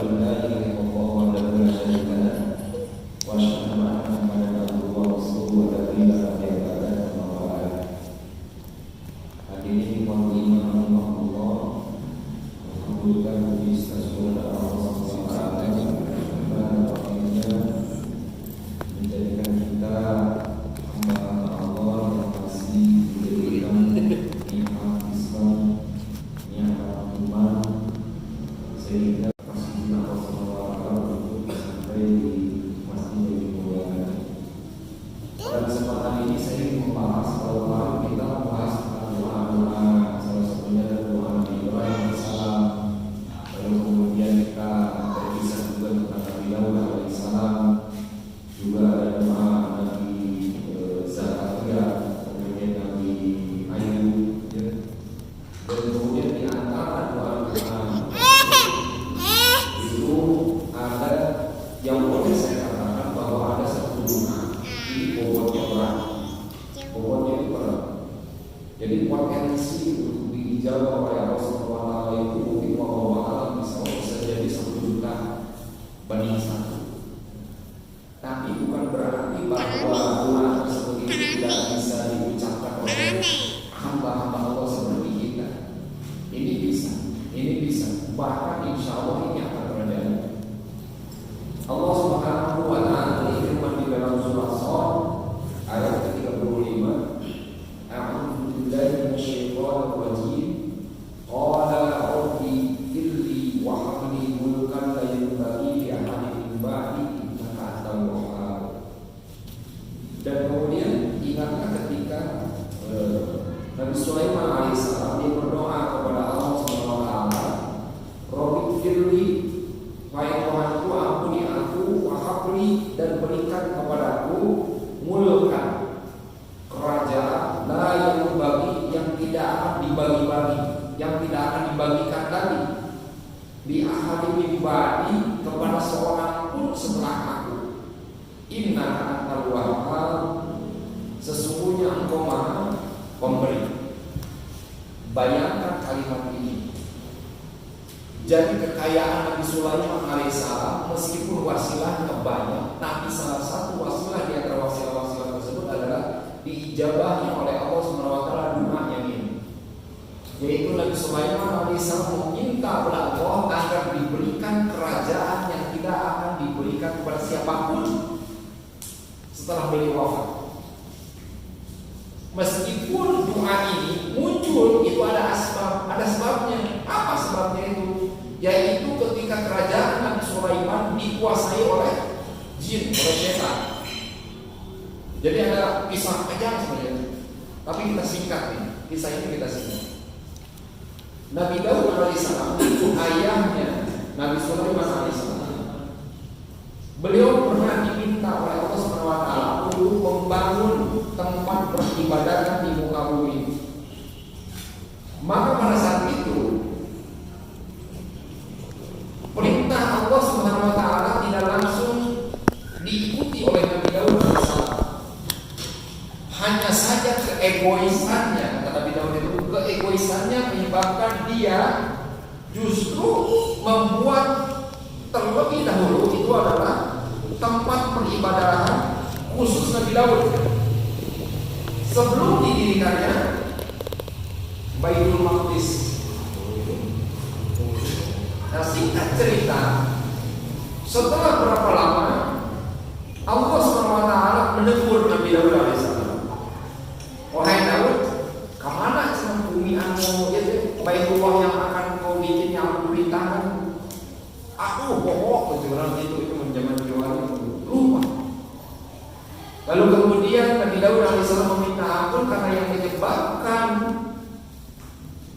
an la ilaha illallah wahdahu la syarika lah wa asyhadu anna Muhammadan abduhu wa rasuluhu la ilaha illallah. Hadirin wa iman Allah, mengabulkan puji syukur Allah Subhanahu wa taala menjadikan kita hamba Allah yang masih diberikan nikmat Islam, nikmat iman, sehingga kasih Allah Subhanahu wa taala untuk sampai di masjid yang dimuliakan. Pada kesempatan ini saya ingin membahas bahwa kita membahas doa-doa, salah satunya doa Nabi Ibrahim alaihissalam. Lalu kemudian kita berkisah juga tentang Nabi Daud alaihissalam. Juga ada doa Nabi Zakaria, kemudian Nabi Ayub, ya. Dan kemudian di antara doa-doa itu ada yang boleh saya katakan bahwa ada satu doa ini bobotnya berat, bobotnya itu berat. Jadi potensi untuk dijawab oleh Allah Subhanahu wa taala itu mungkin wallahu a'lam bisa jadi 1 juta banding 1. Tapi bukan berarti bahwa doa tersebut itu tidak bisa diucapkan oleh hamba-hamba Allah seperti kita. Ini bisa. Bahkan insya Allah ini akan terjadi. Allah Subhanahu wa taala berfirman di dalam surah Shad ayat 35, A'udzu billahi minasyaitonir rajim. Qala rabbi firli wa habli mulkan la yanbaghi li ahadin min ba'di innaka antal wahhab. Dan kemudian ingatlah ketika Nabi Sulaiman alaihissalam dia berdoa kepada Allah Subhanahu wa taala, Rabbi firli, wahai Tuhanku ampuni aku, wa habli, dan berikan kepadaku mulkan, kerajaan la yang bagi, yang tidak akan dibagi-bagi, yang tidak akan dibagikan lagi di ahadin min ba'di, kepada seorang pun setelah aku. Innaka antal wahhab, sesungguhnya engkau maha pemberi. Bayangkan kalimat ini. Jadi kekayaan Nabi Sulaiman alaihissalam meskipun wasilahnya banyak, tapi salah satu wasilah di antara wasilah-wasilah tersebut adalah diijabahi oleh Allah Subhanahu wa taala doa yang ini. Yaitu Nabi Sulaiman alaihissalam meminta kepada Allah agar diberikan kerajaan yang tidak akan diberikan kepada siapapun setelah beliau wafat. Meskipun doa ini muncul, itu ada sebabnya. Apa sebabnya itu? Yaitu ketika kerajaan Nabi Sulaiman dikuasai oleh jin, oleh setan. Jadi ada kisah panjang sebenarnya, tapi kita singkat nih. Kisah ini kita singkat. Nabi Daud alaihissalam itu ayahnya Nabi Sulaiman alaihissalam. Beliau pernah diminta oleh Allah Subhanahu wa taala untuk membangun tempat peribadatan di muka bumi. Maka pada saat itu perintah Allah Subhanahu wa taala tidak langsung diikuti oleh Nabi Daud alaihissalam. Hanya saja keegoisannya, kata Nabi Daud itu, keegoisannya menyebabkan dia justru membuat terlebih dahulu itu adalah tempat peribadahan khusus Nabi Daud. Sebelum didirikannya Baitul Maqdis. Nah, singkat cerita, setelah berapa lama Allah SWT menegur Nabi Daud alaihissalam. Wahai Daud, kemana senang bumi anu itu Baitullah yang akan kau bikin yang aku perintahkan? Aku bohong itu zaman Jawa lupa. Lalu kemudian Nabi Daud alaihissalam meminta ampun karena yang menyebabkan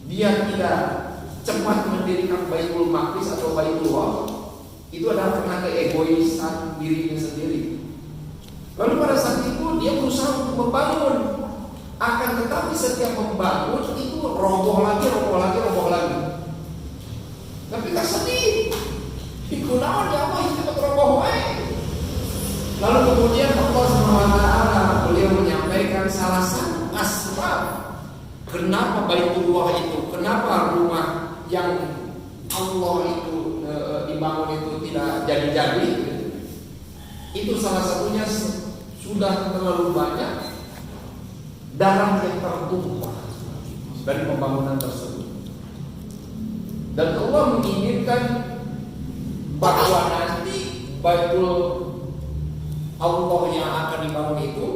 dia tidak cepat mendirikan Baitul Maqdis atau Baitullah itu adalah karena keegoisan dirinya sendiri. Lalu pada saat itu dia berusaha untuk membangun, akan tetapi setiap membangun itu roboh lagi. Tapi tak sedih. Digunakan ya Allah itu roboh. Lalu kemudian Allah SWT beliau menyampaikan salah satu asbab kenapa Baitullah itu, kenapa rumah yang Allah itu dibangun itu tidak jadi-jadi, itu salah satunya sudah terlalu banyak darah yang tertumpah dari pembangunan tersebut. Dan Allah menginginkan bahwa nanti Baitul Allah yang akan dibangun itu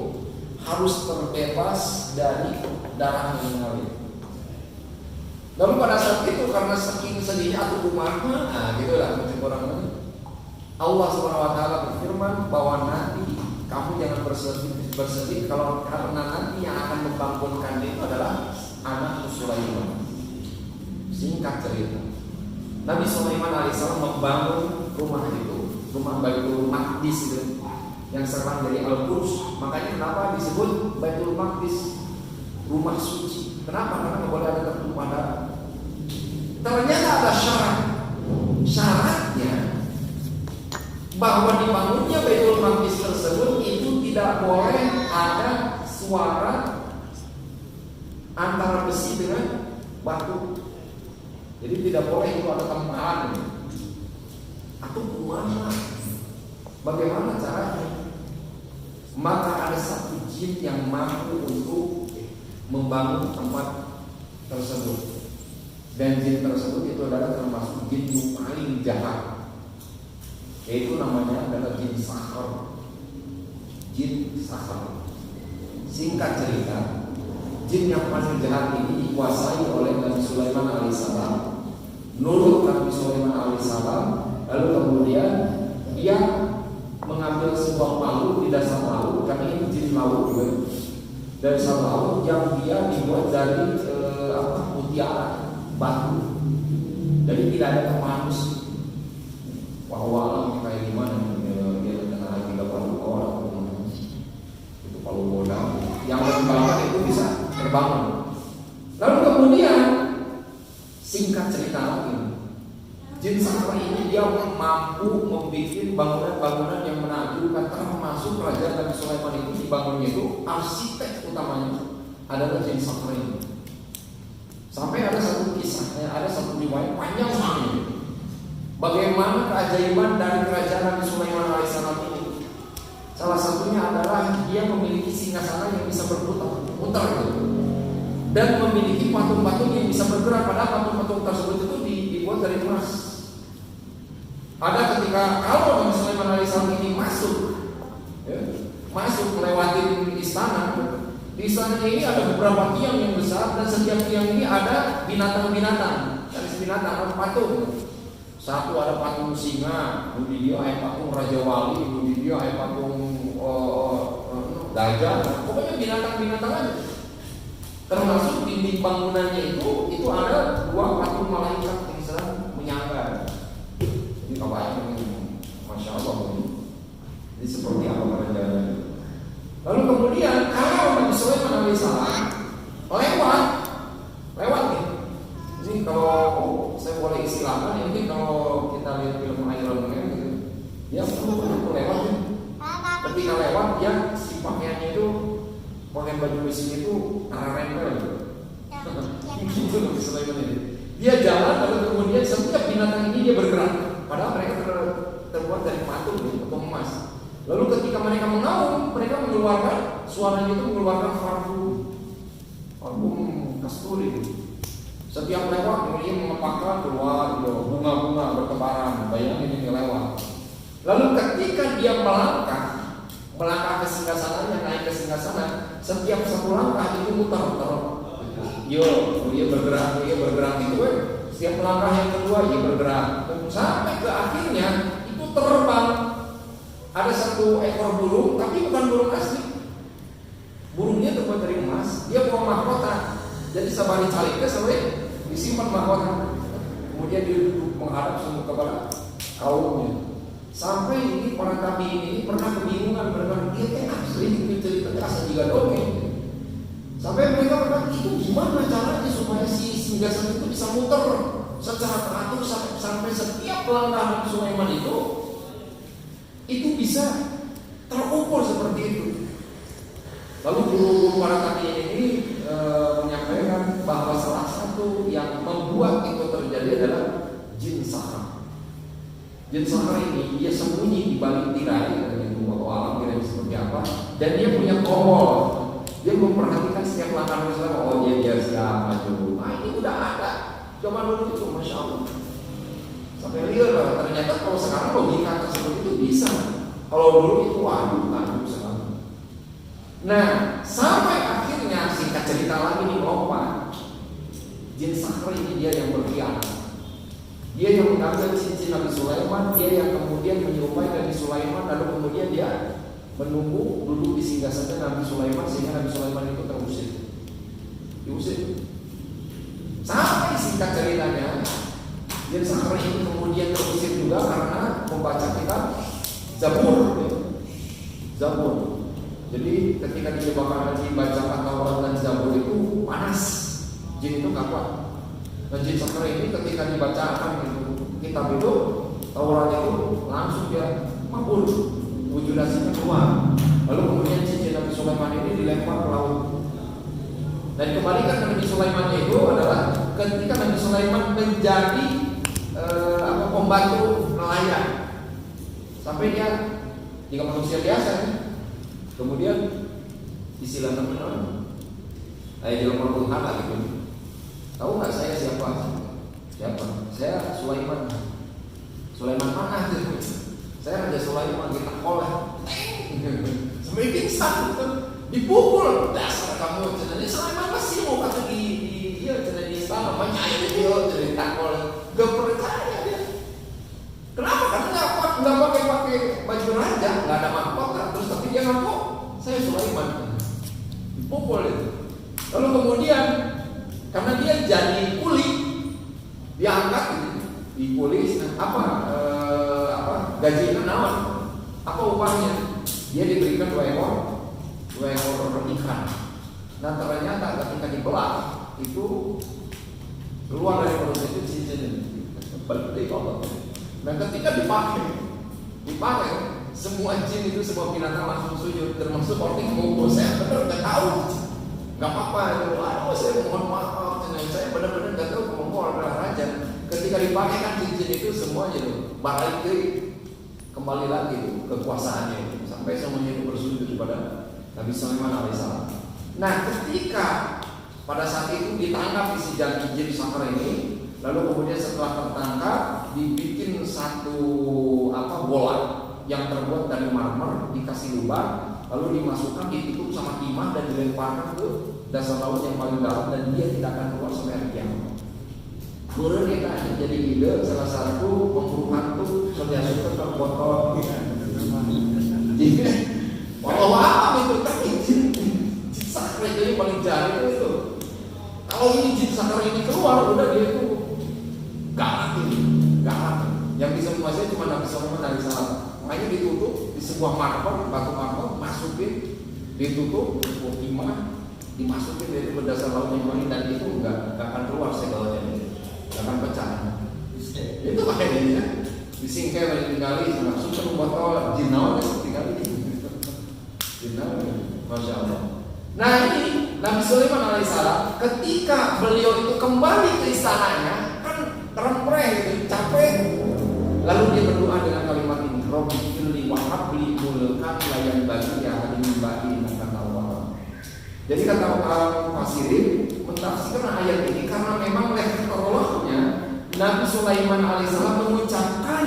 harus terbebas dari darah yang mengalir. Lalu pada saat itu karena saking sedihnya atau umatnya, gitulah macam orang ini. Allah SWT berfirman bahwa nanti kamu jangan bersedih kalau karena nanti yang akan membangunkan itu adalah anak Sulaiman. Singkat cerita, Nabi Sulaiman alaihissalam membangun rumah itu, rumah Baitul Maqdis itu, yang sekarang dari Al-Quds. Makanya kenapa disebut Baitul Maqdis, rumah suci? Kenapa? Karena nggak boleh ada tertumpah darah. Ternyata ada syarat. Syaratnya bahwa dibangunnya Baitul Maqdis tersebut itu tidak boleh ada suara antara besi dengan batu. Jadi tidak boleh itu ada tempahan. Atau gimana? Bagaimana caranya? Maka ada satu jin yang mampu untuk membangun tempat tersebut. Dan jin tersebut itu adalah termasuk jin yang paling jahat, yaitu namanya adalah jin Sakhar. Jin Sakhar. Singkat cerita, jin yang paling jahat ini dikuasai oleh Nabi Sulaiman alaihissalam. Nurut Nabi Sulaiman alaihissalam. Lalu kemudian dia mengambil sebuah palu di dasar laut, karena ini jin laut juga. Dasar laut yang dia dibuat dari mutiara, batu. Jadi tidak ada kemanus. Wah, kayak gimana dia kena 30 orang itu palu bola yang membangun itu bisa terbangun. Lalu kemudian singkat cerita lagi, jin Sakhar ini dia mampu membuat bangunan-bangunan yang menakjubkan, termasuk kerajaan Nabi Sulaiman itu dibangunnya itu arsitek utamanya adalah jin Sakhar ini. Sampai ada satu kisahnya, ada satu riwayat panjang sekali. Bagaimana keajaiban dari kerajaan Nabi Sulaiman alaihissalam ini? Salah satunya adalah dia memiliki singgasana yang bisa berputar gitu. Dan memiliki patung-patung yang bisa bergerak. Padahal patung-patung tersebut itu dibuat dari emas. Ada ketika kalau Nabi Sulaiman alaihissalam ini masuk melewati istana. Di istana ini ada beberapa tiang yang besar, dan setiap tiang ini ada binatang-binatang. Dari binatang ada patung. Satu ada patung singa, kemudian dia ada patung Raja Wali, kemudian dia ada patung gajah. Pokoknya binatang-binatang aja. Termasuk dinding bangunannya itu ada 2 patung malaikat yang sedang menyangga. Jadi kabarnya Masya Allah ini. Jadi seperti apa kerajaan? Lalu kemudian kalau Nabi Sulaiman alaihissalam lewat nih. Ini kalau saya boleh istilahkan, ini kalau kita lihat film Iron Man gitu, dia perlu lewat nih. Ketika lewat dia si pakaiannya itu pakaian baju besi itu nempel gitu. Gitu Nabi Sulaiman ini. Dia jalan lalu kemudian setiap binatang ini dia bergerak. Padahal mereka terbuat dari patung atau emas. Lalu ketika mereka mengaum, mereka mengeluarkan suaranya itu mengeluarkan parfum kasturi. Setiap lewat kemudian mengepakkan keluar bunga-bunga bertebaran. Bayangin ini lewat. Lalu ketika dia melangkah ke singgasana, naik ke singgasana, setiap satu langkah itu muter-muter. Dia bergerak gitu kan. Setiap langkah yang kedua dia bergerak. Sampai ke akhirnya itu terbang. Ada satu ekor burung, tapi bukan burung asli. Burungnya terbuat dari emas. Dia bawa mahkota. Jadi sabari caliknya sampai disimpan mahkota. Kemudian dia duduk menghadap semua kepada kaumnya. Sampai ini para tabiin ini pernah kebingungan, mereka dia asli itu cerita asal juga dongeng. Sampai mereka berkata, itu gimana caranya supaya si singgasana itu bisa muter secara teratur sampai setiap langkah Sulaiman itu bisa terukur seperti itu. Lalu guru para tabiin ini menyampaikan bahwa salah satu yang membuat itu terjadi adalah jin Sakhar. Jin sakar ini dia sembunyi di balik tirai, itu mau alam kira seperti apa, dan dia punya kompol. Dia memperhatikan setiap langkah Islam. Oh dia siapa dulu? Nah ini udah ada. Zaman dulu itu masya Allah. Sampai lihat lah. Ternyata kalau sekarang logika tersebut itu bisa. Kalau dulu itu waduh sekali. Nah sampai akhirnya singkat cerita lagi nih lompat. Jin sakar ini dia yang berkhianat. Dia yang mengambil cincin Nabi Sulaiman, dia yang kemudian menyerupai Nabi Sulaiman, lalu kemudian dia menunggu duduk di singgasana Nabi Sulaiman sehingga Nabi Sulaiman itu diusir. Sampai singkat ceritanya, Jin sakar ini kemudian terusir juga karena membaca kitab Zabur. Jadi ketika dia bakal dibacakan Taurat dan Zabur itu panas, jin itu kapan? Nah jin sakar ini ketika dibacakan kitab itu Taurat itu langsung dia mabur, wujud aslinya keluar. Lalu kemudian cincin Nabi Sulaiman ini dilempar ke laut. Dan kebalikan Nabi Sulaiman itu adalah ketika Nabi Sulaiman menjadi pembantu nelayan, sampai dia jika manusia biasa ya. Kemudian istilah teman-teman dilempar Tuhan gitu. Tahu nggak saya siapa? Saya Sulaiman. Sulaiman mana? Saya Raja Sulaiman kita kolah. Sampai pingsan gitu. Dipukul. Dasar kamu. Jadi Sulaiman masih mau kata di jadi di istana banyak dia jadi takol. Gak percaya dia. Kenapa? Karena nggak pakai baju raja, nggak ada mahkota. Terus tapi dia ngaku saya Sulaiman. Dipukul itu. Lalu kemudian karena dia jadi kuli, diangkat di kuli, gajinya nawan, apa upahnya? Dia diberikan 2 ekor ikan. Nah ternyata ketika dibelah itu keluar dari perut itu cincin balik Allah. Nah ketika dipakai semua jin itu semua binatang langsung sujud, termasuk orang yang mau saya benar nggak tahu. Gak apa-apa, saya mohon maaf, saya benar-benar gak tahu kemampuan adalah raja. Ketika dipakai kan cincin itu semuanya tuh balik kembali lagi kekuasaannya sampai semuanya itu bersujud kepada Nabi Sulaiman alaihissalam. Nah, ketika pada saat itu ditangkap si jin sakar ini, lalu kemudian setelah tertangkap dibikin satu bola yang terbuat dari marmer, dikasih lubang, lalu dimasukkan, ditutup sama timah dan dilemparkan ke dasar laut yang paling dalam dan dia tidak akan keluar sampai hari kiamat. Kemudian kita jadi ide salah satu pemburu hantu kerja suka botol. Jadi walau itu tapi jin sakar itu paling jahat itu. Kalau ini jin sakar ini keluar udah dia itu galak. Yang bisa menguasai cuma Nabi Sulaiman alaihissalam. Makanya ditutup di sebuah marmer, batu marmer, masukin, ditutup, timah, dimasukin dari berdasar laut yang lain dan itu nggak akan keluar segalanya, nggak akan pecah. Itu makanya disingkai lagi kali, langsung ke botol jinawan tinggal jinawan, masya Allah. Nah ini Nabi Sulaiman alaihissalam ketika beliau itu kembali ke istananya kan terempreh gitu, capek. Lalu dia berdoa dengan kalimat ini, Rabbi firli wa habli mulkan la yanbaghi li ahadin min ba'di innaka tawwab. Jadi kata orang Fasirin mentafsirkan ayat ini karena memang lehernya Nabi Sulaiman alaihissalam mengucapkan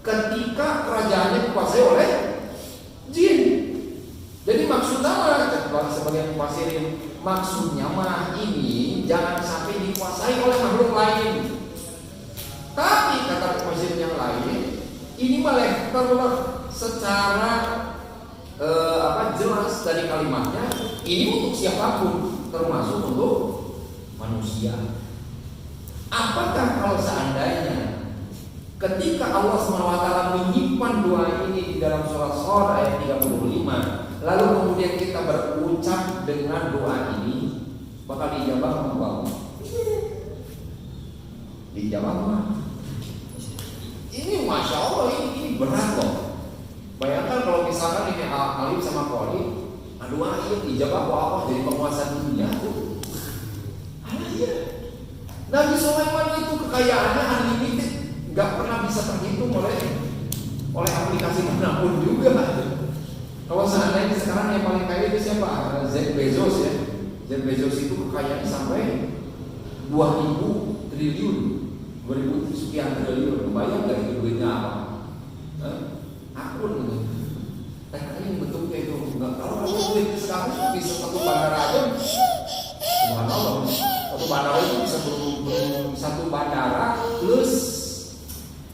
ketika kerajaannya dikuasai oleh jin. Jadi maksudnya sebagai Fasirin maksudnya mah ini jangan sampai dikuasai oleh makhluk lain. Tapi kata Fasirin yang lain ini malah secara jelas dari kalimatnya ini untuk siapapun termasuk untuk manusia. Apakah kalau seandainya ketika Allah SWT menyimpan doa ini di dalam surat Shad ayat 35, lalu kemudian kita berucap dengan doa ini bakal dijawab apa? Dijawab apa? Ini masya Allah ini berat loh. Bayangkan kalau misalkan ini Alif sama Qoli, aduh ayat dijawab apa jadi penguasa dunia tuh. Nabi Sulaiman itu kekayaannya unlimited, nggak pernah bisa terhitung oleh aplikasi manapun juga. Kalau seandainya sekarang yang paling kaya itu siapa? Jeff Bezos ya. Jeff Bezos itu kekayaannya sampai 2.000 triliun, 2.000 sekian triliun. Bayang nggak itu duitnya apa? Akun gitu. Tekniknya bentuknya itu nggak tahu. Duit sekarang bisa satu bandara aja. Subhanallah. Satu bandara itu bisa satu bandara plus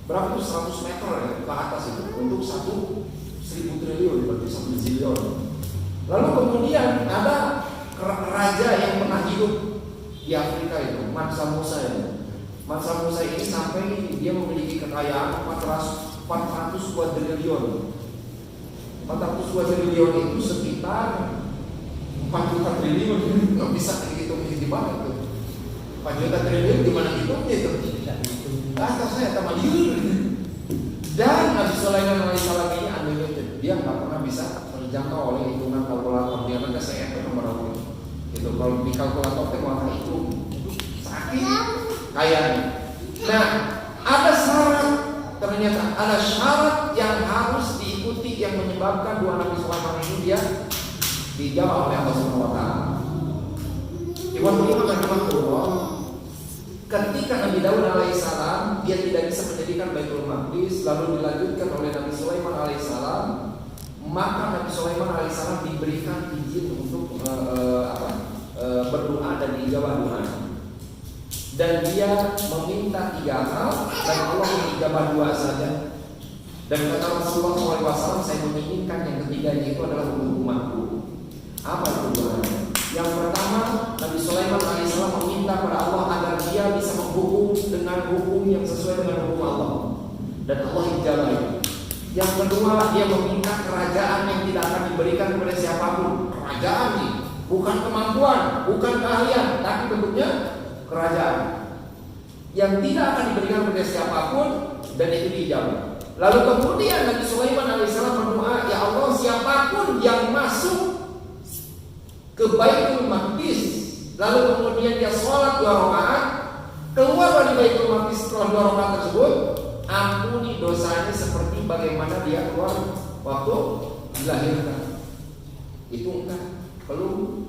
berapa itu 100 meter ya, ke atas itu untuk 1.000 triliun, berarti 1 zillion. Lalu kemudian ada raja yang pernah hidup di Afrika itu, Mansa Musa itu. Mansa Musa ini sampai dia memiliki kekayaan 400 kuadriliun. 400 kuadriliun itu sekitar 4 juta triliun. Nggak bisa dihitung di mana itu. 4 juta triliun di mana hitungnya itu? Kata saya tamayul. Dan Nabi Sulaiman alaihissalam ini unlimited. Dia nggak pernah bisa terjangkau oleh hitungan kalkulator. Dia kata saya nomor apa itu. Kalau di kalkulator itu warna itu sakit kayaknya. Nah, ada syarat, ternyata ada syarat yang harus diikuti yang menyebabkan dua Nabi Sulaiman ini dia dijawab oleh Allah Subhanahu wa taala. Iwan rahimahullah, ketika Nabi Daud alaihissalam dia tidak bisa mendirikan Baitul Maqdis, lalu dilanjutkan oleh Nabi Sulaiman alaihissalam, maka Nabi Sulaiman alaihissalam diberikan izin untuk berdoa dan dijawab doa. Dan dia meminta 3 hal dan Allah mengijabah 2 saja. Dan kata Rasulullah SAW, saya menginginkan yang ketiganya itu adalah untuk umatku. Apa itu doanya? Yang pertama, Nabi Sulaiman alaihissalam meminta pada Allah agar dia bisa menghukum dengan hukum yang sesuai dengan hukum Allah. Dan Allah ijabah itu. Yang kedua, dia meminta kerajaan yang tidak akan diberikan kepada siapapun. Kerajaan nih, bukan kemampuan, bukan keahlian, tapi bentuknya kerajaan yang tidak akan diberikan kepada siapapun, dan itu dijawab. Lalu kemudian Nabi Sulaiman alaihissalam berdoa, ya Allah, siapapun yang masuk ke Baitul Maqdis, lalu kemudian dia sholat 2 rakaat, keluar dari Baitul Maqdis setelah 2 rakaat tersebut, ampuni dosanya seperti bagaimana dia keluar waktu dilahirkan. Itu enggak perlu.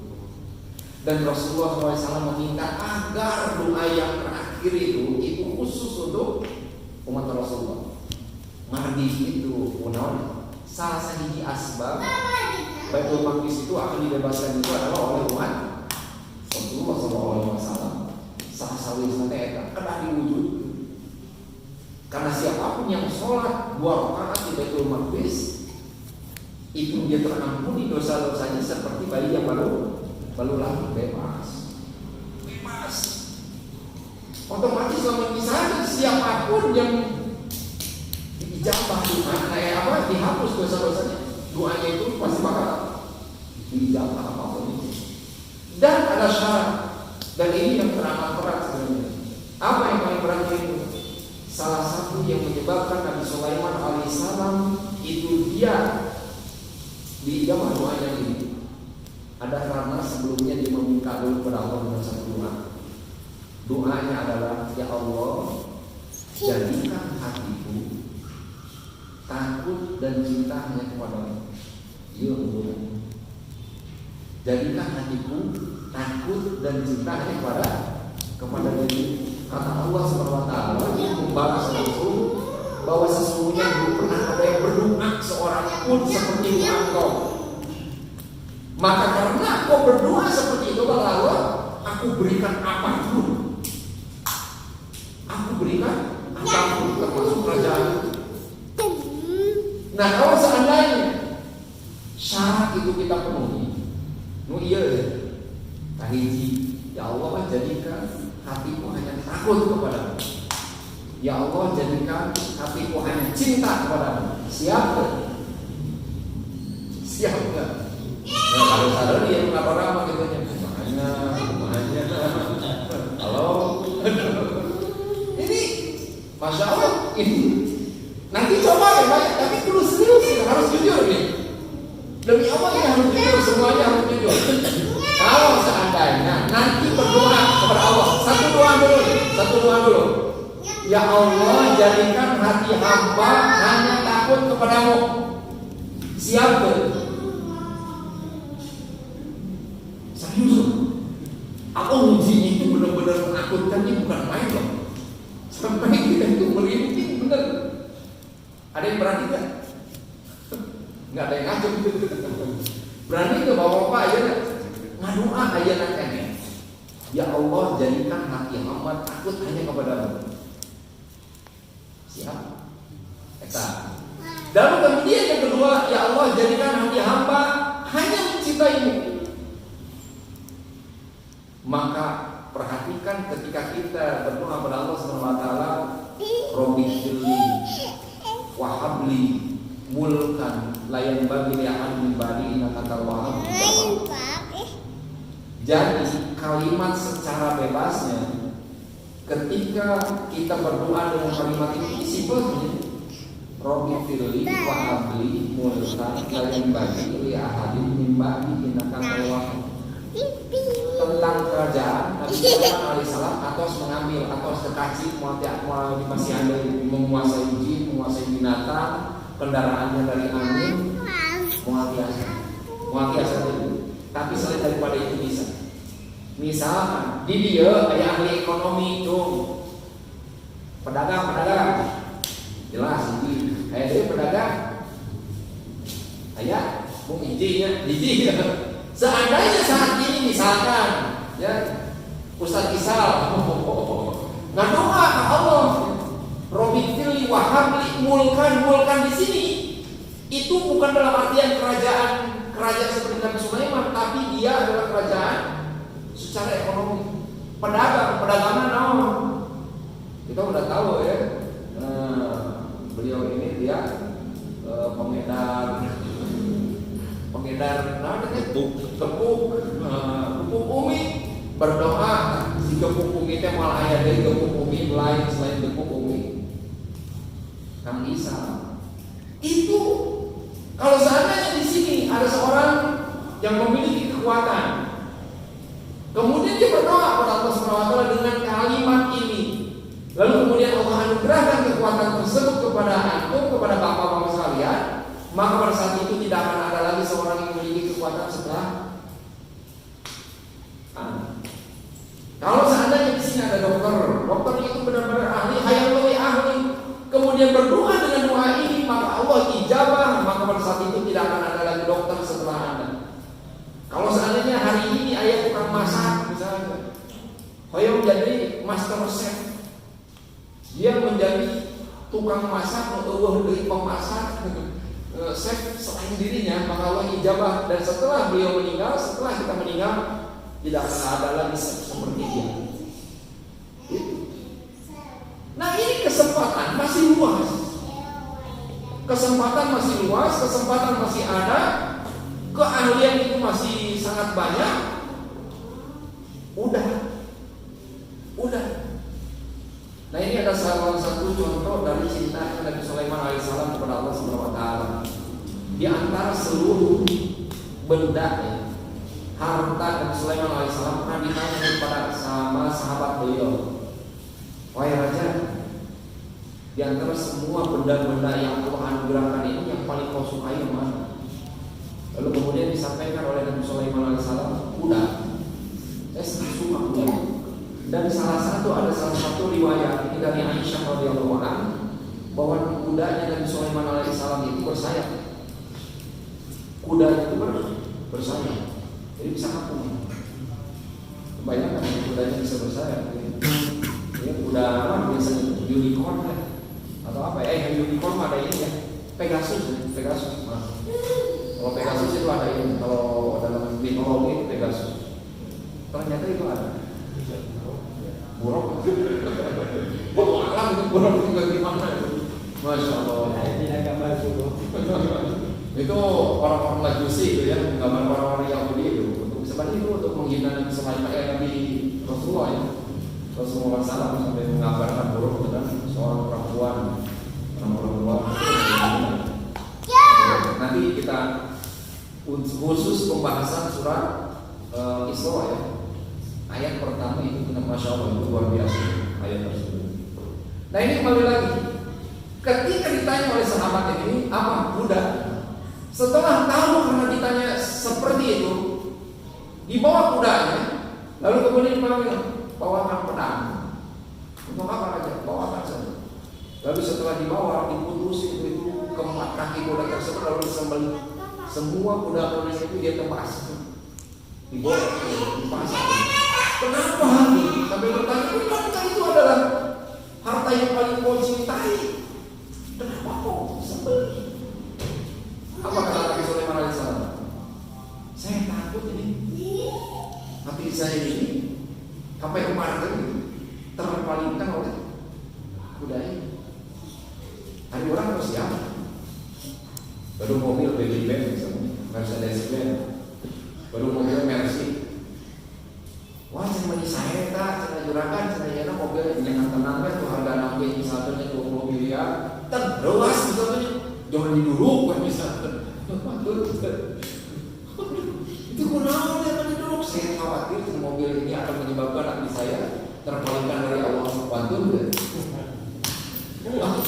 Dan Rasulullah SAW meminta agar doa yang terakhir itu khusus untuk umat Rasulullah. Mahdi itu salah satu asbab Baitul Maqdis itu akan dibebaskan itu adalah oleh umat Rasulullah SAW. Salah satu yang kena diwujud. Karena siapapun yang sholat 2 rakaat di Baitul Maqdis, itu dia terampuni dosa-dosanya seperti bayi yang baru lahir, bebas. Otomatis selama ini saja siapapun yang diijabah dihapus dosa-dosanya, doanya itu pasti bakal diijabah apapun itu. Dan ada syarat, dan ini yang teramat berat sebenarnya. Apa yang paling berat itu? Salah satu yang menyebabkan Nabi Sulaiman alaihissalam itu dia diijabah doanya ini ada karena sebelumnya dia meminta dulu kepada Allah dengan satu doa. Doanya adalah, ya Allah, jadikan hatiku takut dan cinta hanya kepadamu. Ya Allah, jadikan hatiku takut dan cinta hanya kepada diri. Kata Allah SWT membalas langsung bahwa sesungguhnya belum pernah ada yang berdoa seorang pun seperti engkau. Maka karena kau berdoa seperti itu, lalu aku berikan apapun. Aku berikan apapun, termasuk kerajaan. Nah, kalau seandainya syarat itu kita penuhi, tahiji, ya Allah, jadikan hatiku hanya takut kepadamu. Ya Allah, jadikan hatiku hanya cinta kepadamu. Siap gak? Siap gak? Nah, kalau sadar dia orang gitu nya, makanya. Halo. Ini Masya Allah, ini nanti coba ya Pak, tapi perlu serius, harus jujur nih. Demi Allah ini harus jujur, semuanya harus jujur. Kalau seandainya nanti berdoa kepada Allah, satu doa dulu. Ya Allah, jadikan hati hamba hanya takut kepadamu. Siap tuh? Serius? Aku ujinya itu benar-benar menakutkan, ini bukan main loh. Sampai kita itu merinding bener. Ada yang berani gak? Nggak ada yang ngajak. Berani ke bapak-bapak aja gak? Ngadoa aja nanti. Ya Allah, jadikan hati hamba takut hanya kepadamu. Siap? Eta. Lalu kemudian yang kedua, ya Allah, jadikan hati hamba hanya mencintaimu. Maka perhatikan ketika kita berdoa kepada Allah Subhanahu wa taala, Robbighfirli wahabli mulkan la yanbaghi li ahadin min ba'di innaka antal wahhab. Jadi kalimat secara bebasnya ketika kita berdoa dengan kalimat ini simpelnya, Robbighfirli wahabli mulkan la yanbaghi li ahadin min ba'di innaka antal wahhab. Tentang kerajaan Nabi Sulaiman alaihissalam atos mengambil atos kekasih mau masih ada menguasai jin, menguasai binatang, kendaraannya dari angin, menguasai itu. Tapi selain daripada itu bisa. Misalkan di dia ada ahli ekonomi itu pedagang jelas ini kayak dia pedagang ayah mau izinnya. Seandainya saat ini misalkan ya Ustaz Isal ngadoa ke Allah, Robbighfirli wahabli mulkan di sini itu bukan dalam artian kerajaan seperti Nabi Sulaiman, tapi dia adalah kerajaan secara ekonomi. Pedagangan naon? Kita udah tahu ya. Beliau ini dia pengedar tepuk umi, berdoa si gepuk umi teh malah aya deui gepuk umi lain selain gepuk umi. Kang Isa itu kalau seandainya di sini ada seorang yang memiliki kekuatan, kemudian dia berdoa kepada Allah Subhanahu wa taala dengan kalimat ini, lalu kemudian Allah anugerahkan kekuatan tersebut kepada antum, kepada bapak-bapak sekalian, maka pada saat itu tidak akan ada lagi seorang yang memiliki kekuatan setelah Kalau seandainya di sini ada dokter itu benar-benar ahli, ahli, kemudian berdoa dengan doa ini, maka Allah ijabah, maka pada saat itu tidak akan ada lagi dokter setelah Anda. Kalau seandainya hari ini ayah tukang masak misalnya, Hoyong menjadi master chef, dia menjadi tukang masak, dari pemasak, chef selain dirinya, maka Allah ijabah. Dan setelah beliau meninggal, setelah kita meninggal, tidak akan ada lagi seperti dia. Nah ini kesempatan masih luas. Kesempatan masih ada. Keahlian itu masih sangat banyak. Udah. Nah ini ada salah satu contoh dari cinta Nabi Sulaiman alaihissalam kepada Allah Subhanahu wa taala. Di antara seluruh benda harta Nabi Sulaiman alaihissalam pernah ditanya kepada sama sahabat beliau, wahai raja, di antara semua benda-benda yang Allah anugerahkan ini yang paling kau sukai yang mana? Lalu kemudian disampaikan oleh Nabi Sulaiman alaihissalam, kuda. Saya sangat suka kuda. Dan salah satu riwayat ini dari Aisyah radhiyallahu anha bahwa kudanya Nabi Sulaiman alaihissalam itu bersayap. Kuda itu bersayap. Jadi bisa kapung. Bayangkan kudanya bisa bersayap. Ya, kuda apa biasanya unicorn kan? Atau apa ya? Unicorn ada ini ya. Pegasus. Kalau Pegasus itu ada ini. Kalau dalam mitologi Pegasus. Ternyata itu ada. Buruk. Alam itu buruk juga gimana itu? Masya Allah. Tidak gambar buruk. Itu orang-orang Majusi itu ya, gambar orang-orang Yahudi itu. Sebenarnya itu untuk menghina Nabi Sulaiman, Nabi Rasulullah ya. Rasulullah SAW sampai mengabarkan buruk tentang seorang perempuan. Nanti kita khusus pembahasan surat Isra ya. Ayat pertama itu Masya Allah itu luar biasa ayat tersebut. Nah ini kembali lagi, ketika ditanya oleh sahabat ini apa kuda, setelah tahu karena ditanya seperti itu, dibawa kudanya, lalu kemudian dipanggil, bawakan pedang. Untuk apa aja? Bawakan saja. Lalu setelah dibawa, diputusin itu keempat kaki kuda tersebut, lalu disembelih. Semua kuda-kuda itu dia tebas, dibawa, dipasang. Kenapa hati? Sampai bertanya, bukankah itu adalah harta yang paling kau cintai? Kenapa kau sembelih? Apa kata Nabi Sulaiman alaihissalam? Saya takut ini hati saya ini sampai kemarin terpalingkan oleh kuda ini. Ada orang harus siap. Baru mobil Benz misalnya, Mercedes-Benz, baru mobil Mercy. Wah, saya tak, saya juragan, saya yana mobil yang tenang kan, tuh harga nabi misalnya 20 miliar, terdewas misalnya, jangan diduduk kan misalnya. Itu kurang dia akan diduduk. Saya khawatir mobil ini akan menyebabkan nabi saya terpalingkan dari Allah Subhanahu wa ta'ala.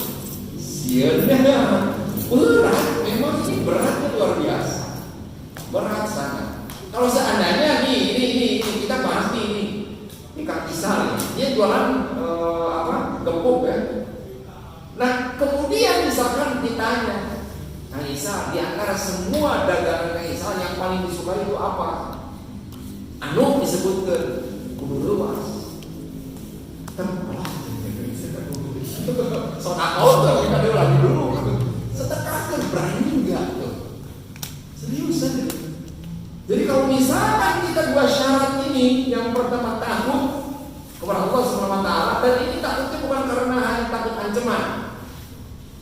Sialnya berat, memang ini beratnya luar biasa, berat sangat. Kalau seandainya ini kita bahas ini Kang Isal, dia jualan gempuk ya. Nah kemudian misalkan ditanya, Kang Isal, di antara semua dagangan Kang Isal yang paling disukai itu apa? Anu disebutkan kudu luas. Soalnya tuh kita dulu lagi dulu. Sedekahkan berani enggak tuh? Serius aja. Jadi kalau misalkan kita dua syarat ini, yang pertama takut kepada Allah Subhanahu wa ta'ala, dan ini takutnya bukan karena hanya takut ancaman.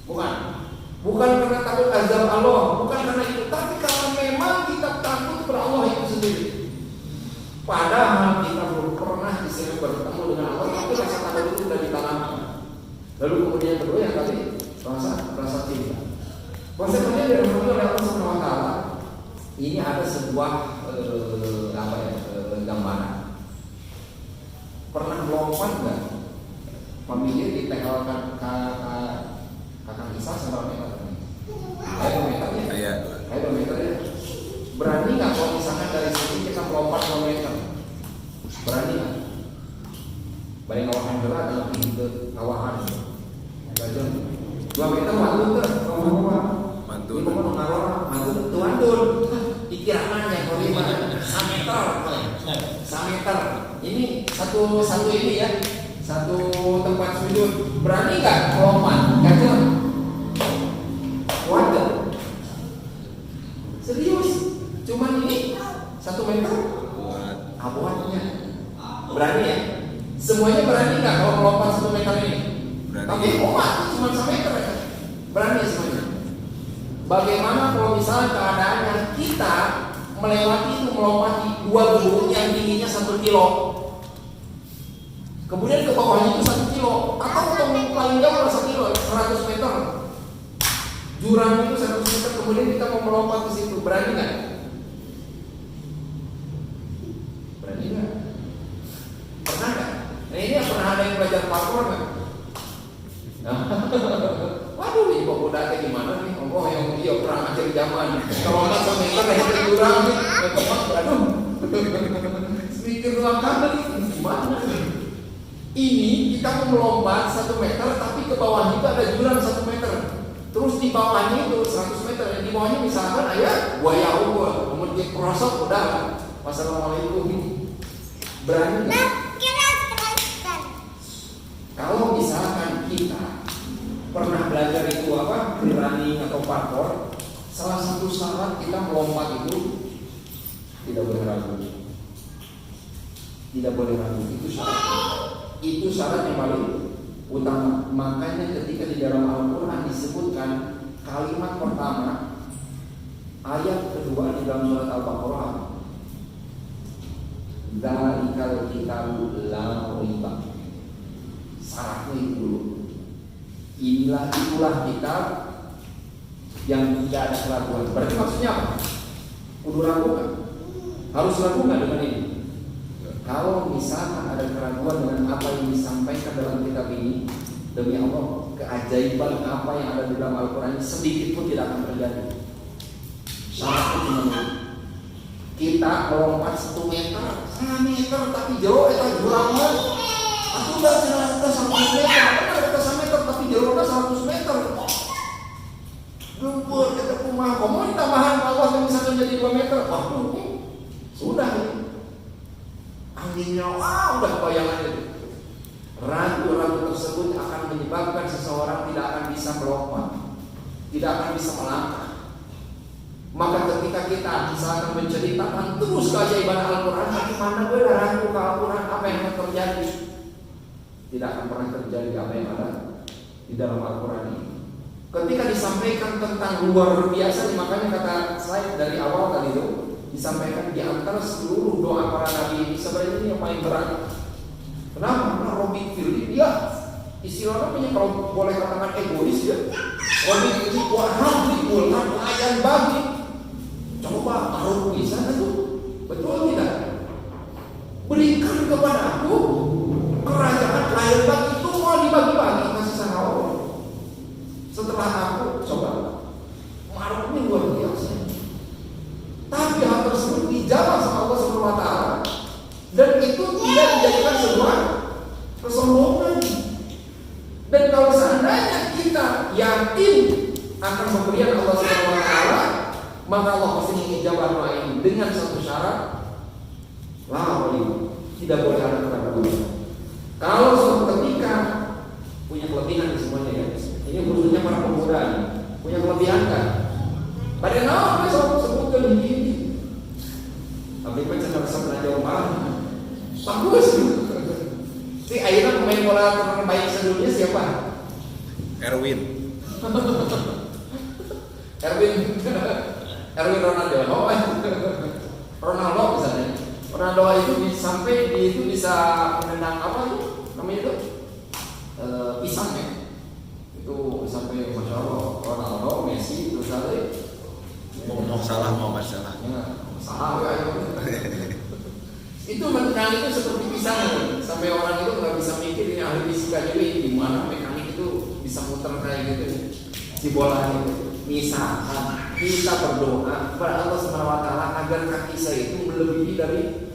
Bukan karena takut azab Allah, bukan karena itu, tapi karena memang kita takut kepada Allah itu sendiri. Padahal kita belum pernah disini bertemu dengan Allah, tapi rasa takut itu sudah ditanamkan. Lalu kemudian kedua yang tadi rasa cinta. Konsepnya dari Allah Subhanahu wa ta'ala ini ada sebuah gambaran. Pernah melompat nggak? Familiar ditekalkan kakak Isa sama meter. Kayak meter ya. Berani nggak kalau misalkan dari sini kita melompat 2 meter? Berani nggak? Bari ngawahan gerak dalam pintu ngawahan. Gajah 2 meter mantul ter, mantul. Ini mau ngaror mantul tuandul. Dikiraannya kalau 1 meter. Ini satu ini ya, satu tempat sujud. Berani nggak melompat? Gajah. Kuat. Serius? Cuman ini 1 meter? Abuannya. Berani ya? Semuanya berani nggak kalau melompat 1 meter ini? Berani. Tapi cuma 1 meter ya? Berani semuanya. Bagaimana kalau misalnya keadaannya kita melewati itu, melompati 2 gunung yang tingginya 1 kilo, kemudian ke bawahnya itu 1 kilo, atau paling jauh 1 kilo, 100 meter, jurang itu 100 meter, kemudian kita mau melompat ke situ, berani nggak? Berani nggak? Pernah nggak? Nah ini yang pernah ada yang belajar parkour nggak? Waduh, ibu budaknya gimana nih? Oh yang dia perang akhir zaman. Kalau nggak sampai ke jurang nih, aduh, mikir 2 kali gimana? Ini kita mau melompat 1 meter, tapi ke bawahnya itu ada jurang 1 meter. Terus di bawahnya itu 100 meter. Di bawahnya misalkan ayah buaya unggul, kemudian kerosok udah. Wassalamualaikum. Berani nggak? Kalau misalkan kita pernah belajar itu running atau parkour, salah satu syarat kita melompat itu tidak boleh ragu. Itu syarat yang paling utama. Makanya ketika di dalam Al-Quran disebutkan kalimat pertama, ayat kedua di dalam surat Al-Baqarah, dzalikal kitabu la raiba. Syaratnya itu dulu. Itulah kitab yang tidak ada keraguan. Berarti maksudnya apa? Kudu ragu kan? Harus ragu nggak dengan ini? Kalau misalkan ada keraguan dengan apa yang disampaikan dalam kitab ini, Demi Allah, keajaiban apa yang ada di dalam Al-Quran ini sedikit pun tidak akan terjadi. Syaratnya cuma ini. Kita melompat 1 meter, 1 meter, tapi jauh itu jurangan. Aku udah cerita 100 meter, benar kata 1 meter, tapi jauhnya 100 meter. Lumpur, kita kumah, kamu tambahan awas yang bisa menjadi 2 meter. Waduh, sudah ini. Anginnya, udah bayangan itu. Ragu-ragu tersebut akan menyebabkan seseorang tidak akan bisa melompat, tidak akan bisa melangkah. Maka ketika kita misalkan menceritakan terus keajaiban Al-Quran, bagaimana gue ragu ke Al-Quran, apa yang akan terjadi? Tidak akan pernah terjadi apa yang ada di dalam Al-Quran ini. Ketika disampaikan tentang luar biasa, makanya kata saya dari awal tadi itu disampaikan di antara seluruh doa para nabi ini sebenarnya ini yang paling berat. Kenapa? Karena Robin Firly dia istilahnya punya, kalau boleh katakan egois ya. Robin Firly wah pelayan bagi. Coba taruh di sana tuh, betul tidak? Berikan kepada aku kerajaan pelayan bagi itu mau dibagi-bagi kasih sama Allah. Setelah aku coba marahnya luar biasa. Tapi hal tersebut dijawab sama Allah Subhanahu wa Ta'ala. Dan itu tidak dijadikan sebuah kesombongan. Dan kalau seandainya kita yakin akan pemberian Allah Subhanahu wa Ta'ala, maka Allah pasti mengijabah doa ini dengan satu syarat, tidak boleh ada keraguan. Kalau suatu ketika punya kelebihan di semuanya ya, ini khususnya para pemuda ini, punya kelebihan kan? Pada nama besok sebutkan begini, tapi kan saya bisa belajar malam. Bagus. Si akhirnya pemain bola terbaik sedunia siapa? Erwin Ronaldo. Ronaldo misalnya. Ronaldo itu sampai dia itu bisa menendang apa itu? Namanya itu pisang ya. Itu sampai masya Allah. Ronaldo, Messi, terus ada. Mau salah mau masalah. Salah ya. Itu menendang itu seperti pisang sampai orang itu nggak bisa mikir ini ahli fisika juga di mana mekanik itu bisa muter kayak gitu si bola itu. Misalkan kita berdoa kepada Allah Subhanahu wa Ta'ala agar kaki saya itu melebihi dari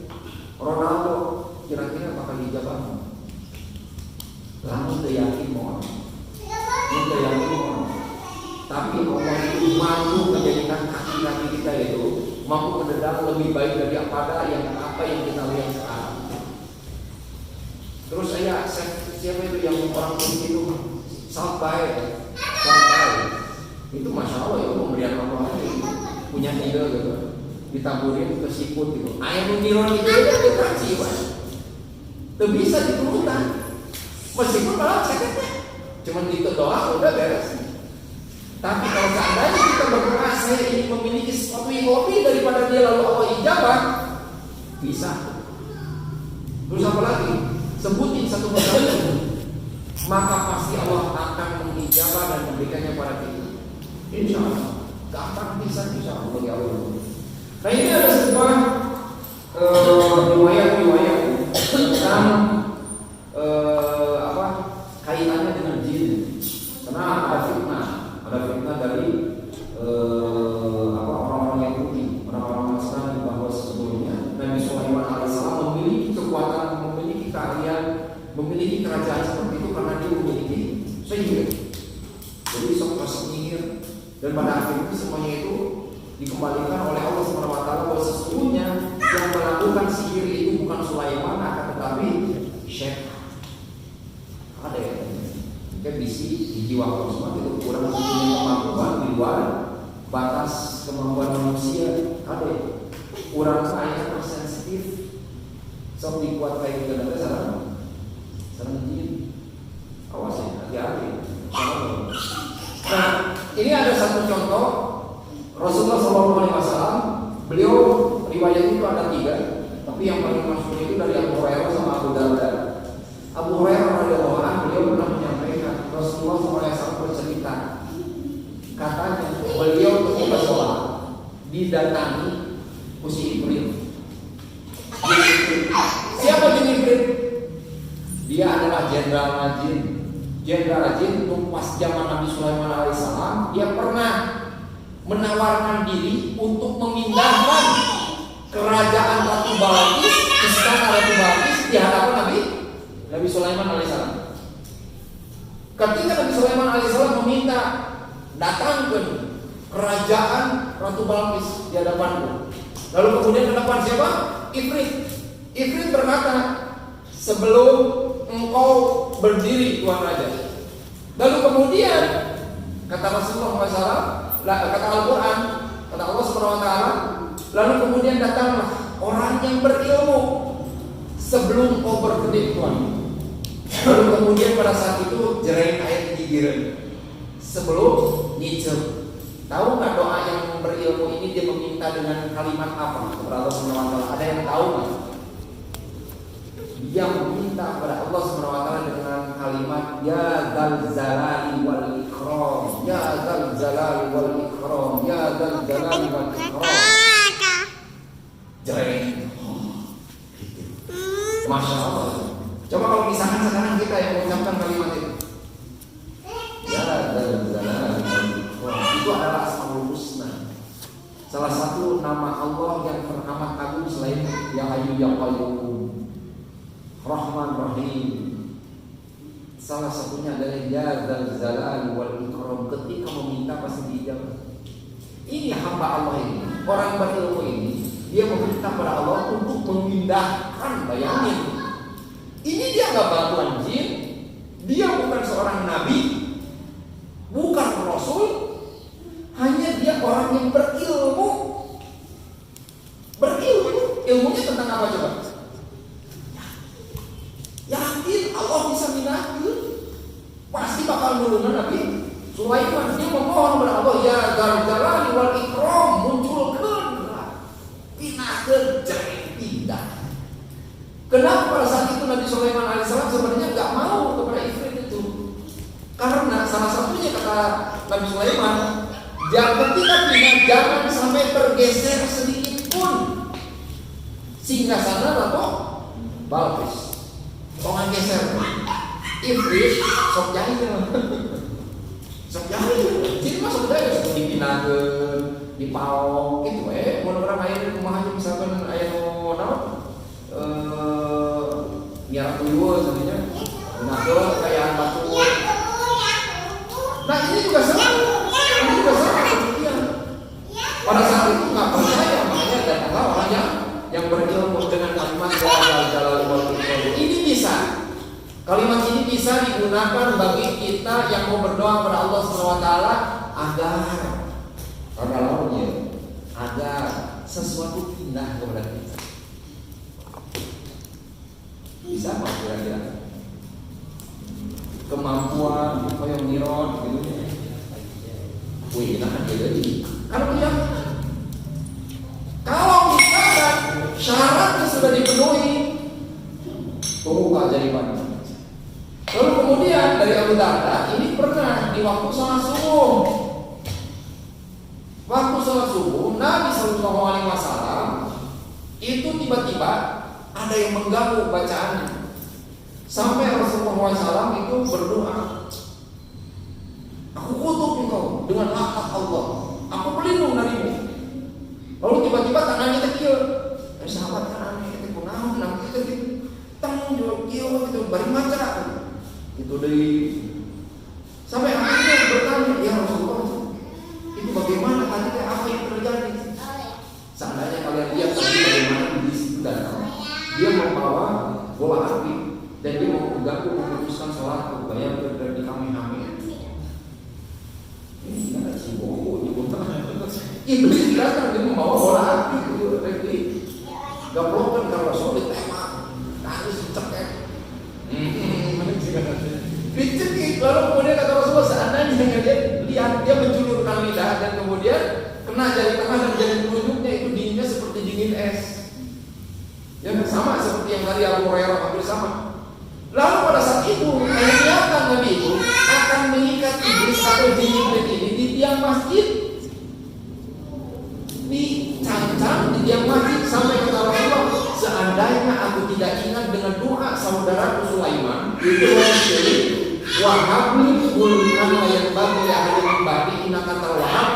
Ronaldo, kira-kira apakah dijawab? Langsung yakin mohon, tapi Allah itu mampu menjadikan kaki-kaki kita itu mampu menendang lebih baik dari apa yang kita lihat sekarang. Terus siapa itu yang orang Turki itu sampai itu masya Allah itu pemberian Allah itu punya ide gitu, ditaburin ke siput gitu. Air mengiron itu dikasih Pak, itu bisa diturunkan meskipun malah sakitnya, cuman itu doa udah beres. Tapi kalau seandainya kita berdoa saya ingin memiliki sesuatu yang lebih daripada dia lalu Allah ijabah, bisa. Terus apa lagi? Sebutin satu persatu, maka pasti Allah akan mengijabah dan memberikannya pada kita. Insya Allah, gampang bisa insya Allah bagi Allah. Nah ini ada sebuah riwayat tentang kaitannya dengan jin. Karena ada fitnah dari orang-orang Yahudi, orang-orang Nasrani bahwa sebelumnya Nabi Sulaiman alaihissalam memiliki kekuatan, memiliki keahlian, memiliki kerajaan seperti itu karena dia memiliki sihir. Jadi sosok sihir dan pada akhirnya semuanya itu dikembalikan oleh Allah Subhanahu wa Ta'ala bahwa sesungguhnya yang melakukan sihir itu bukan Sulaiman akan tetapi syaitan. Ada ya? Kan di jiwa semua itu kurang punya kemampuan di luar batas kemampuan manusia. Ada ya? Kurang saya sensitif, sok dikuat kayak gitu nanti sarang jin. Awas ya, hati-hati. Nah, ini ada satu contoh Rasulullah SAW. Beliau riwayat itu ada 3, tapi yang paling masyhur itu dari Abu Hurairah sama Abu Darda. Abu Hurairah radhiyallahu anhu beliau pernah menyampaikan Rasulullah SAW bercerita, katanya beliau ketika sholat didatangi si Jibril. Siapa Jibril? Dia adalah jenderal jin. jenderal jin itu pas zaman Nabi Sulaiman alaihissalam, dia pernah menawarkan diri untuk memindahkan kerajaan Ratu Balqis, istana Ratu Balqis di hadapan Nabi Sulaiman alaihissalam. Ketika Nabi Sulaiman alaihissalam meminta datangkan kerajaan Ratu Balqis di hadapanku, lalu kemudian di depan siapa? Ifrit berkata, sebelum engkau berdiri Tuhan Raja. Lalu kemudian kata Rasulullah SAW, kata Al-Quran, kata Allah SWT, lalu kemudian datanglah orang yang berilmu sebelum kau berkedip Tuhan. Lalu kemudian pada saat itu jerain air gigiran sebelum nyicep. Tahu nggak doa yang berilmu ini dia meminta dengan kalimat apa kepada Allah SWT? Ada yang tahu nggak? Dia meminta kepada Allah SWT dengan kalimat Ya Dzal Jalali wal Ikram, Ya Dzal Jalali wal Ikram, Ya Dzal Jalali wal Ikram. Jerain. Masya Allah. Coba kalau misalkan sekarang kita yang mengucapkan kalimat itu, Ya Dzal Jalali wal Ikram, itu adalah Asmaul Husna. Salah satu nama Allah yang teramat agung selain Ya Hayyu Ya Qayyum, Rahman Rahim. Salah satunya adalah Ya Dzal Jalali wal Ikram. Ketika meminta pasti dijawab. Ini hamba Allah ini, orang berilmu ini, dia meminta kepada Allah untuk memindahkan, bayangin. Ini dia nggak bantuan jin, dia bukan seorang nabi, bukan rasul, hanya dia orang yang berilmu. Ilmunya tentang apa coba? Yakin Allah bisa minahkan, pasti bakal nulungan Nabi Sulaiman. Dia memohon kepada Allah, Ya Dzal Jalali wal Ikram, munculkanlah, pinahkan, jangan pindah. Kenapa pada saat itu Nabi Sulaiman alaihissalam sebenarnya nggak mau kepada Ifrit itu? Karena salah satunya kata Nabi Sulaiman, ketika pindah jangan sampai tergeser sedikit pun singgasana Ratu Balqis. Orang geser, Ifrit sok jahil, jadi masuk jahil, dipinahkan, dipaok, gitu. Mudah-mudahan air rumahnya misalkan air biar tuyul, sebenarnya, pinahkan kekayaan batu. Nah ini juga sama, kemudian pada saat itu nggak percaya, makanya datanglah orang yang berilmu dengan kalimat Ya Dzal Jalali wal Ikram. Ini bisa, kalimat ini bisa digunakan bagi kita yang mau berdoa kepada Allah SWT agar sesuatu pindah kepada kita. Bisa apa kira-kira? Kemampuan, yang nirot, gitu. Wih, nah jadi kalau misalkan syaratnya sudah dipenuhi, tunggu jadi mana? Lalu kemudian dari Abu Darda ini pernah di waktu sholat subuh. Waktu sholat subuh Nabi SAW itu tiba-tiba ada yang mengganggu bacaannya. Sampai Rasulullah SAW itu berdoa, aku kutuk engkau dengan laknat Allah, aku pelindung darimu. Lalu tiba-tiba tangannya kecil. Sahabat kan aneh, itu pengaruh, nanti kita tang jual kio gitu, bari maca itu dari sampai akhirnya bertanya, ya Rasulullah, itu bagaimana tadi apa yang terjadi? Seandainya kalian lihat tadi bagaimana di situ datang, dia membawa bola api dan dia mau mengganggu memutuskan sholat, bayang dari kami hamil. Ini ada si bobo, Iblis datang dia membawa bola api itu dari gablokan kalau Rasul ditembak, nangis cekek, dicekik. Lalu kemudian kata Rasulullah, seandainya dia menjulurkan lidah dan kemudian kena jari tengah dan jari telunjuknya, itu dinginnya seperti dingin es. Ya sama seperti yang tadi Abu Hurairah hampir sama. Lalu pada saat itu kelihatan Nabi itu akan mengikat iblis atau jin-jin ini di tiang masjid, dicancang di tiang masjid sampai kata Rasulullah, seandainya aku tidak ingat dengan doa saudaraku Sulaiman itu Wahabli mulkan yang bagi ahli membagi inakan terwahab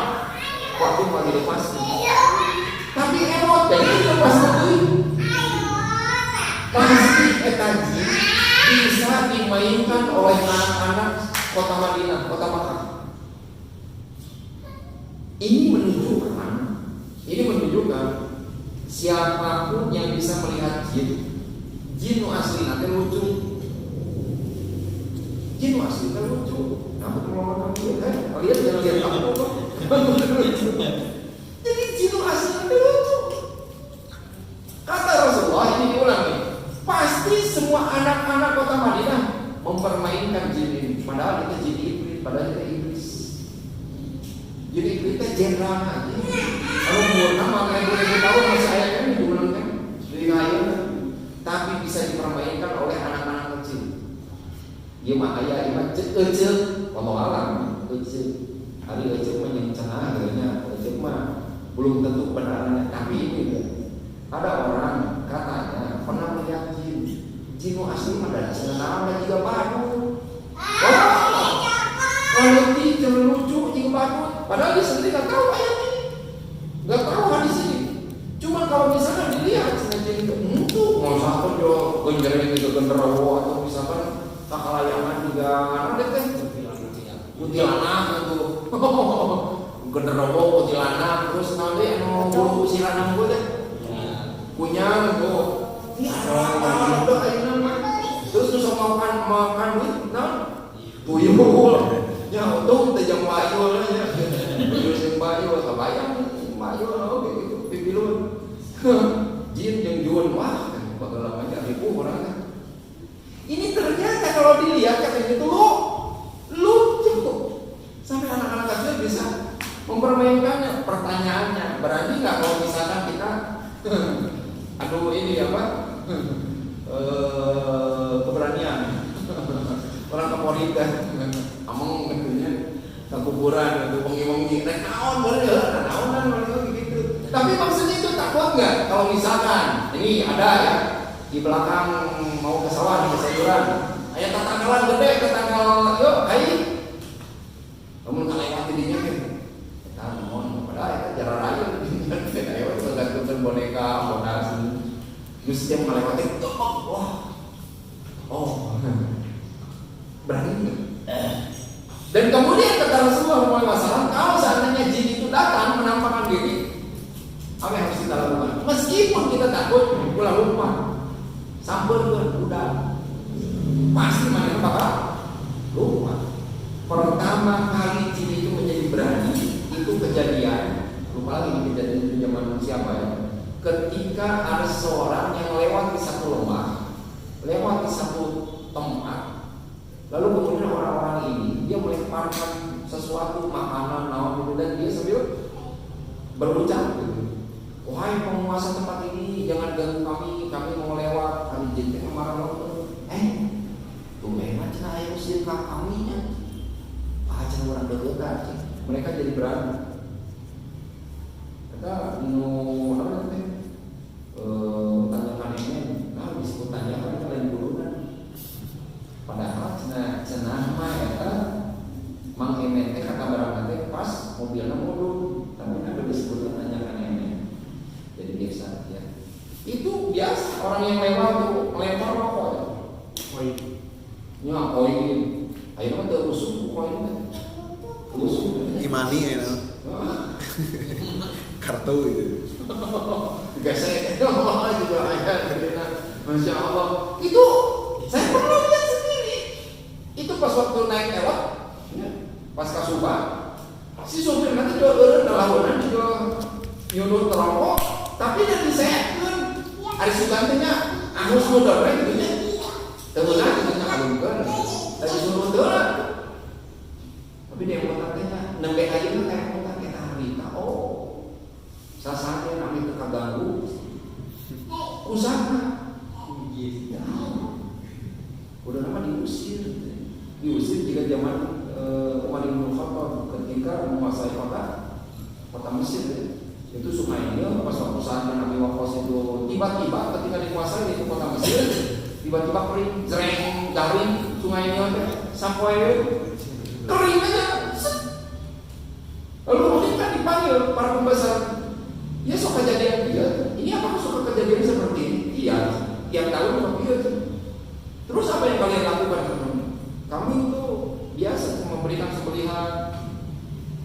waktu bagi lepas. Tapi emot dari itu pas pasti etaji bisa dimainkan oleh anak-anak kota Madinah, kota Makkah. Ini menunjukkan siapapun yang bisa melihat jin asli nanti lucu. Jin asli kan lucu. Kamu kalau kamu kan, kalian jangan lihat aku kok. Jadi jin asli nanti lucu. Kata Rasulullah ini diulang nih. Pasti semua anak-anak kota Madinah mempermainkan jin ini. Padahal itu jin iblis, padahal itu iblis. Jadi kita jenderal aja. Kalau umur nama kayak 2000 tahun masih ayah kan diulang kan, dari ayah. Tapi bisa dipermainkan oleh anak-anak kecil. Dia mah ayah, kecil, walau alam kecil. Hari kecil mah yang cenah, kecil mah belum tentu benarannya. Tapi ini ada orang katanya pernah melihat jin asli ada sebenarnya juga baru. Kalau itu lucu juga baru. Padahal dia sendiri nggak tahu ayat ini, nggak tahu hadis ini. Cuma kalau misalnya dilihat sengaja itu mau satu jo genjreng itu genderuwo atau misalkan kakalayangan juga ada kan kuntilanak itu genderuwo kuntilanak terus nanti bulu silanang gue deh kunyang tuh ini ada nama terus makan nah tuyul ya untung tajam bayul ya tuyul sing bayul kebayang bayul oke gitu pipilun jin yang jual wah bakal namanya ribu orang kan ini ternyata kalau dilihat kayak gitu lucu tuh sampai anak-anak kecil bisa mempermainkannya. Pertanyaannya berani nggak kalau misalkan kita aduh ini apa keberanian orang kepolita among katanya ke kuburan itu wengi-wengi rek naon boleh ya naonan gitu. Tapi maksudnya itu takut nggak kalau misalkan ini ada ya di belakang mau ke sawah di sayuran ayat tetanggalan gede tetanggal yuk ayo kamu tak lewati dinya kan kita mohon padahal kita jalan raya ayo tergantung boneka monas terus dia melewati oh berani nggak? Dan kemudian kata Rasulullah SAW kalau seandainya jin itu datang menampakkan diri apa yang harus kita lakukan? Meskipun kita takut pulang rumah sambil udah pasti mana bakal lupa. Pertama kali jin itu menjadi berani itu kejadian lupa lagi kejadian itu zaman siapa ya? Ketika ada seorang yang lewat di satu lembah, lewat di satu tempat, lalu kemudian orang-orang ini dia melemparkan sesuatu makanan naon dan dia sambil berucap gitu. Wahai penguasa tempat ini, jangan ganggu kami mau lewat. Kami jin marah tuh memang cina ayo usir kami nya. Cina orang dekat, mereka jadi berani. Kata apa namanya? Tanyakan ini, disebut tanyakan kalian dulu kan. Padahal cina mah ya mang emente kata barang pas mobilnya mundur, tapi kan disebut tanyakan ini. Jadi biasa ya. Itu biasa orang yang lewat tuh melempar rokok. Koin. Ya koin. Ayo kan terusuk koin kan. Terusuk. Imani ya. Kartu itu. Gesek. Juga ada. Masya Allah. Itu saya pernah lihat sendiri. Itu pas waktu naik elok, pas kasubah, si sopir nanti juga lawanan juga nyuruh terongkok. Tapi nanti saya kan hari sugantinya angus modal gitu nya. Tenggelam gitu nya alungkeun. Tadi suruh teulah. Tapi dia mau tanya nembe aja kan kayak mau tanya harita. Oh. Sasane kami teu kaganggu. Usaha. Ya. Udah lama diusir jika zaman Umar bin Khattab ketika menguasai kota Mesir ya. Itu Sungai Nil pas waktu saatnya Nabi Waqqas itu tiba-tiba ketika dikuasai itu kota Mesir tiba-tiba kering, jering, garing Sungai Nil sampai kering aja. Lalu kemudian kan dipanggil para pembesar. Ya sok kejadian dia. Ini apa suka kejadian seperti ini? Iya. Tiap tahun tapi iya. Terus apa yang kalian lakukan teman-teman? Kami itu biasa memberikan sembelihan,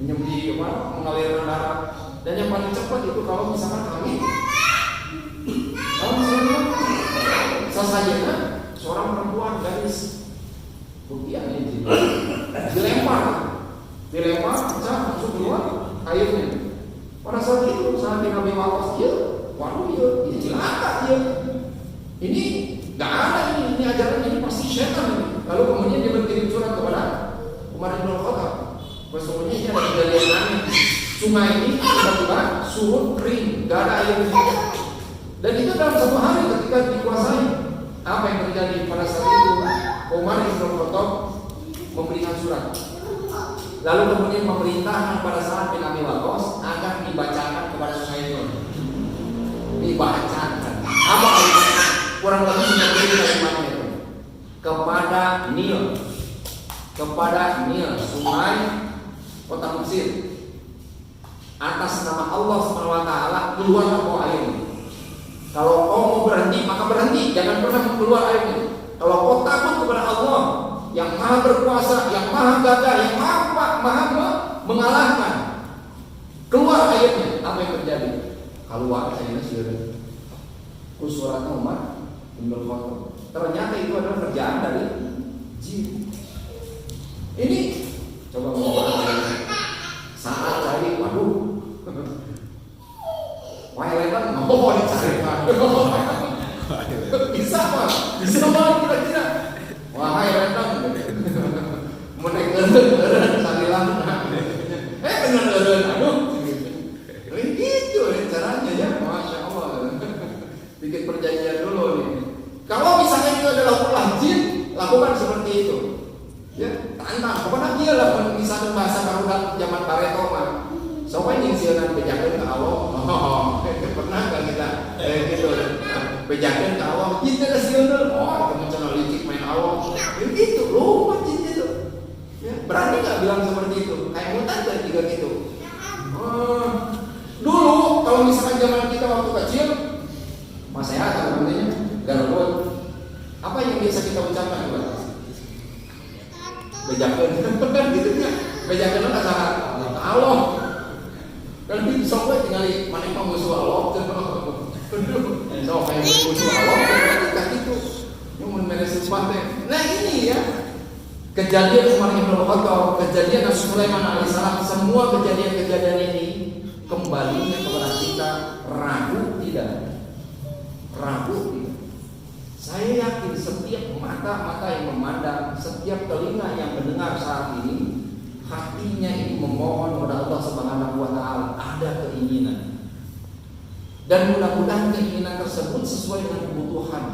menyembelih mengalirkan darah. Dan yang paling cepat itu kalau misalkan sasajana seorang perempuan gadis buktian ini dilempar, pecah langsung keluar airnya. Pada saat itu saat Nabi Waqqas dia, waduh dia celaka dia. Ini nggak ada ini ajaran ini pasti setan. Lalu kemudian dia berkirim surat kepada Umar bin Khattab. Sesungguhnya ini ada kejadian aneh. Sungai ini tiba-tiba surut kering, nggak ada air. Dan itu dalam satu hari ketika dikuasai. Apa yang terjadi pada saat itu? Umar bin Khattab memberikan surat. Lalu kemudian memerintahkan pada saat bin Abi Waqqas agar dibacakan kepada Suhail. Dibacakan. Apa kalimatnya? Kurang lebih seperti kalimatnya itu. Kepada Nil, sungai kota Mesir. Atas nama Allah SWT keluarlah kau air. Kalau kau mau berhenti maka berhenti, jangan pernah keluar airnya. Kalau kau takut kepada Allah yang maha berkuasa, yang maha gagah, yang maha mengalahkan, keluar airnya. Apa yang terjadi? Keluar airnya sudah. Surat Umar bin Khattab. Ternyata itu adalah kerjaan dari jin. Ini coba ngomong saat tadi, waduh, wailetan mau dicari bisa pak, bisa pak kira-kira. Wahai retang, menek salilan, bener aduh, gitu caranya ya, masya Allah. Bikin perjanjian dulu nih. Kalau misalnya itu adalah ulah jin, lakukan seperti itu. Ya, tantang. Pokoknya dia lah misalnya bahasa baru zaman Pareto mah. Soalnya yang siaran bejakan ke Allah. Pernah nggak kita gitu? Bejakan ke Allah. Kita ada siaran. Kamu channel licik main Allah. Gitu loh, jin itu. Ya, berani nggak bilang seperti itu? Kayak mutan kan juga gitu. Dulu kalau misalkan zaman kita waktu kecil, masih ada namanya garut. Apa yang biasa kita ucapkan buat? Bejakan, gitu ya. Bejakan itu kata Allah. Kan itu soalnya tinggal mana musuh Allah. Soalnya musuh Allah. Kita itu yang memeres sesuatu. Nah ini ya. Kejadian Umar bin Khattab, kejadian Nabi Sulaiman alaihissalam, semua kejadian-kejadian ini kembalinya kepada kita ragu tidak. Saya yakin setiap mata yang memandang, setiap telinga yang mendengar saat ini, hatinya ini memohon kepada Allah Subhanahu wa taala, ada keinginan. Dan mudah-mudahan keinginan tersebut sesuai dengan kebutuhan.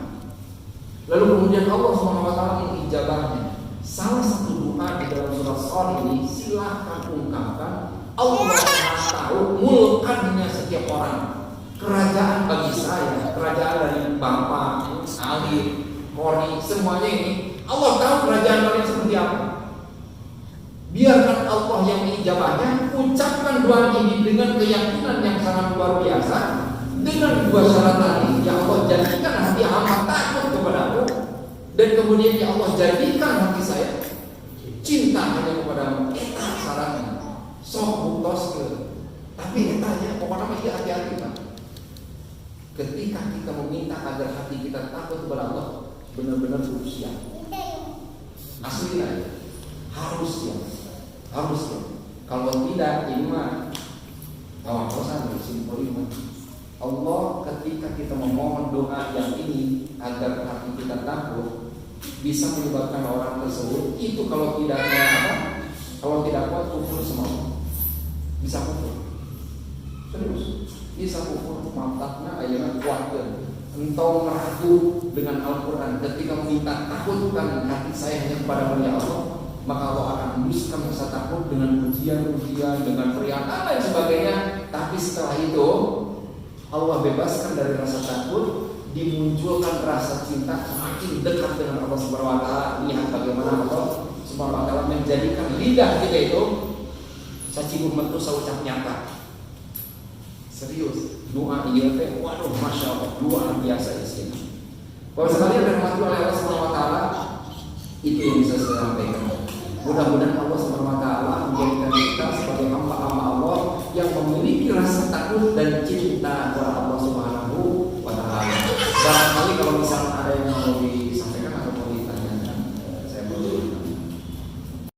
Lalu kemudian Allah Subhanahu wa taala mengijabahnya. Salah satu doa di dalam surah Shad ini silahkan ungkapkan, Allah Maha tahu mulkannya setiap orang. Kerajaan bagi saya, kerajaan dari Bapak, Ali, Kori, semuanya ini Allah tahu kerajaan kalian seperti apa. Biarkan Allah yang mengijabahnya. Ucapkan doa ini dengan keyakinan yang sangat luar biasa. Dengan dua syarat tadi, ya Allah jadikan hati hamba takut kepadamu. Dan kemudian ya Allah jadikan hati saya cinta hanya kepadamu. Eta syaratnya. Sok buktos ke. Tapi etanya pokoknya masih hati-hati Pak. Ketika kita meminta agar hati kita takut kepada Allah, benar-benar harus siap. Asli aja, harus siap. Kalau tidak, ini mah kawasan simpel ini. Allah ketika kita memohon doa yang ini agar hati kita takut, bisa menyebabkan orang tersebut itu kalau tidak kuat kufur semua, bisa kufur. Serius. Bisa kufur mantapnya ayatnya kuatkan. Engkau meragu dengan Al-Quran ketika meminta takutkan hati saya hanya kepada ya Allah, maka Allah akan hembuskan rasa takut dengan ujian-ujian, dengan teriakan dan lain sebagainya. Tapi setelah itu Allah bebaskan dari rasa takut, dimunculkan rasa cinta, semakin dekat dengan Allah Subhanahu wa taala. Lihat bagaimana Allah menjadikan lidah kita itu saci metu saucap nyata. Serius, doa iya teh, waduh, masya Allah, luar biasa isinya. Kalau sekalian dirahmati oleh Allah Subhanahu Wa Taala, itu yang bisa saya sampaikan. Mudah-mudahan Allah Subhanahu Wa Taala menjadikan kita sebagai hamba-hamba Allah yang memiliki rasa takut dan cinta kepada Allah Subhanahu Wa Taala. Barangkali kalau misalnya ada yang mau disampaikan